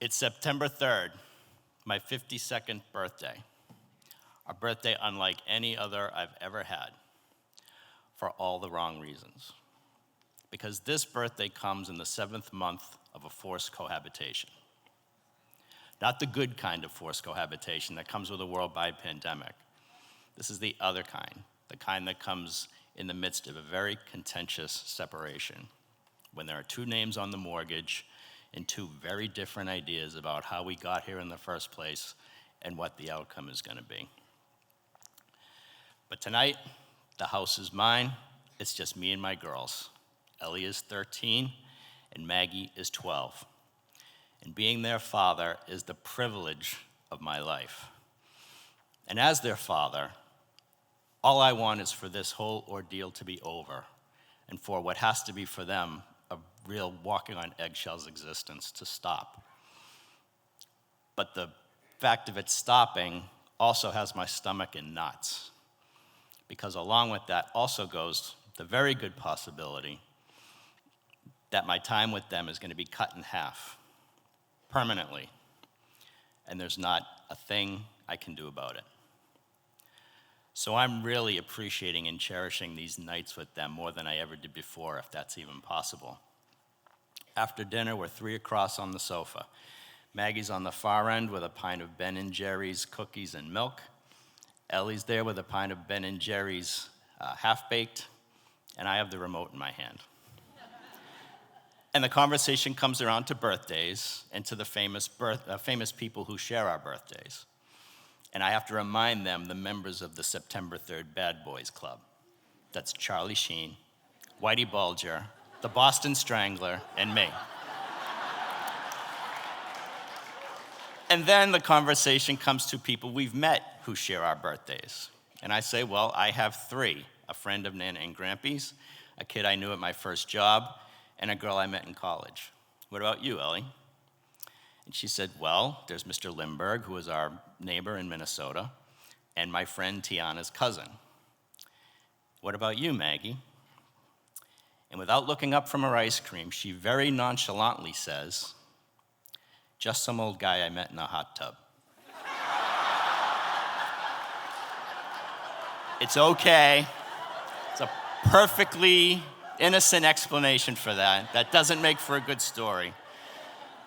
It's September 3rd, my 52nd birthday, a birthday unlike any other I've ever had, for all the wrong reasons. Because this birthday comes in the 7th month of a forced cohabitation. Not the good kind of forced cohabitation that comes with a worldwide pandemic. This is the other kind, the kind that comes in the midst of a very contentious separation, when there are two names on the mortgage and two very different ideas about how we got here in the first place and what the outcome is going to be. But tonight, the house is mine. It's just me and my girls. Ellie is 13 and Maggie is 12. And being their father is the privilege of my life. And as their father, all I want is for this whole ordeal to be over and for what has to be for them a real walking on eggshells existence to stop. But the fact of it stopping also has my stomach in knots, because along with that also goes the very good possibility that my time with them is going to be cut in half permanently, and there's not a thing I can do about it. So I'm really appreciating and cherishing these nights with them more than I ever did before, if that's even possible. After dinner, we're three across on the sofa. Maggie's on the far end with a pint of Ben & Jerry's cookies and milk. Ellie's there with a pint of Ben & Jerry's half-baked, and I have the remote in my hand. And the conversation comes around to birthdays and to the famous people who share our birthdays. And I have to remind them the members of the September 3rd Bad Boys Club. That's Charlie Sheen, Whitey Bulger, the Boston Strangler, and me. And then the conversation comes to people we've met who share our birthdays. And I say, well, I have three: a friend of Nana and Grampy's, a kid I knew at my first job, and a girl I met in college. What about you, Ellie? And she said, well, there's Mr. Limberg, who is our neighbor in Minnesota, and my friend Tiana's cousin. What about you, Maggie? And without looking up from her ice cream, she very nonchalantly says, just some old guy I met in a hot tub. It's okay. It's a perfectly innocent explanation for that. That doesn't make for a good story.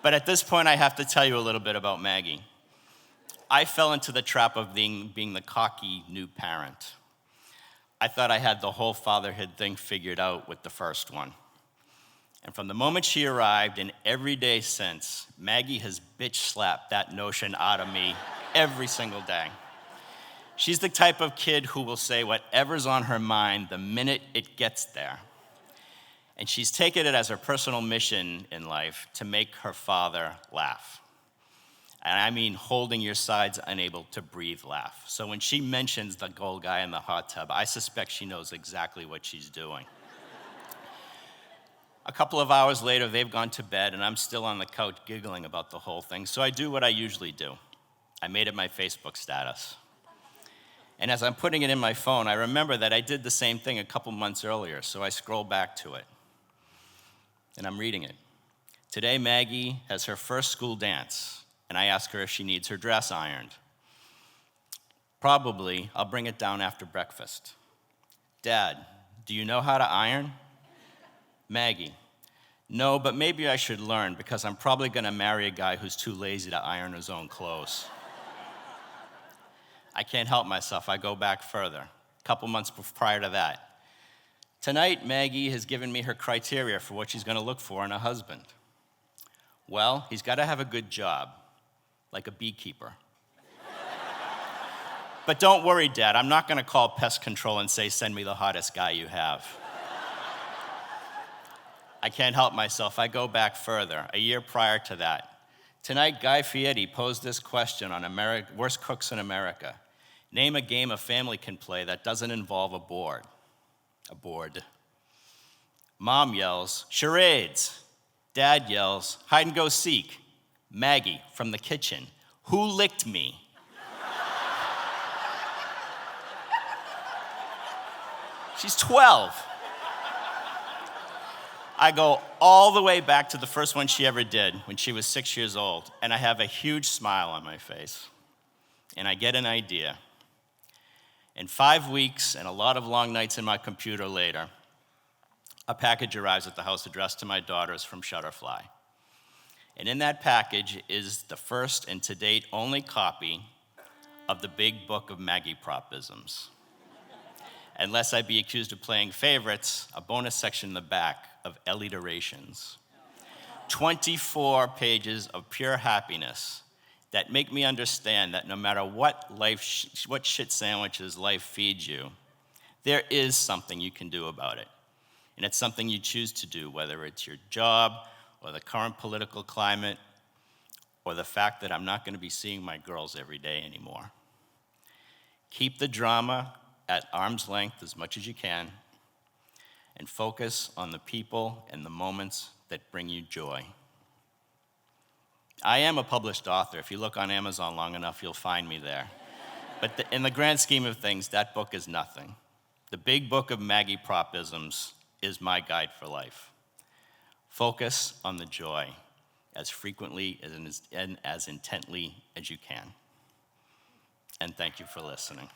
But at this point, I have to tell you a little bit about Maggie. I fell into the trap of being the cocky new parent. I thought I had the whole fatherhood thing figured out with the first one. And from the moment she arrived and every day since, Maggie has bitch-slapped that notion out of me every single day. She's the type of kid who will say whatever's on her mind the minute it gets there. And she's taken it as her personal mission in life to make her father laugh. And I mean holding your sides, unable to breathe laugh. So when she mentions the old guy in the hot tub, I suspect she knows exactly what she's doing. A couple of hours later, they've gone to bed, and I'm still on the couch giggling about the whole thing. So I do what I usually do. I made it my Facebook status. And as I'm putting it in my phone, I remember that I did the same thing a couple months earlier, so I scroll back to it. And I'm reading it. Today, Maggie has her first school dance, and I ask her if she needs her dress ironed. Probably, I'll bring it down after breakfast. Dad, do you know how to iron? Maggie, no, but maybe I should learn because I'm probably going to marry a guy who's too lazy to iron his own clothes. I can't help myself. I go back further, a couple months prior to that. Tonight, Maggie has given me her criteria for what she's going to look for in a husband. Well, he's got to have a good job, like a beekeeper. But don't worry, Dad, I'm not going to call pest control and say, send me the hottest guy you have. I can't help myself. I go back further, a year prior to that. Tonight, Guy Fieri posed this question on Worst Cooks in America. Name a game a family can play that doesn't involve a board. A board. Mom yells, charades. Dad yells, hide and go seek. Maggie from the kitchen, who licked me? She's 12. I go all the way back to the first one she ever did when she was 6 years old, and I have a huge smile on my face. And I get an idea. In 5 weeks and a lot of long nights in my computer later, a package arrives at the house addressed to my daughters from Shutterfly. And in that package is the first and to date only copy of the Big Book of Maggie Propisms. Unless I be accused of playing favorites, a bonus section in the back of alliterations. 24 pages of pure happiness that make me understand that no matter what what shit sandwiches life feeds you, there is something you can do about it. And it's something you choose to do, whether it's your job or the current political climate or the fact that I'm not going to be seeing my girls every day anymore. Keep the drama at arm's length as much as you can and focus on the people and the moments that bring you joy. I am a published author. If you look on Amazon long enough, you'll find me there. But in the grand scheme of things, that book is nothing. The Big Book of Maggie Propisms is my guide for life. Focus on the joy as frequently and as intently as you can. And thank you for listening.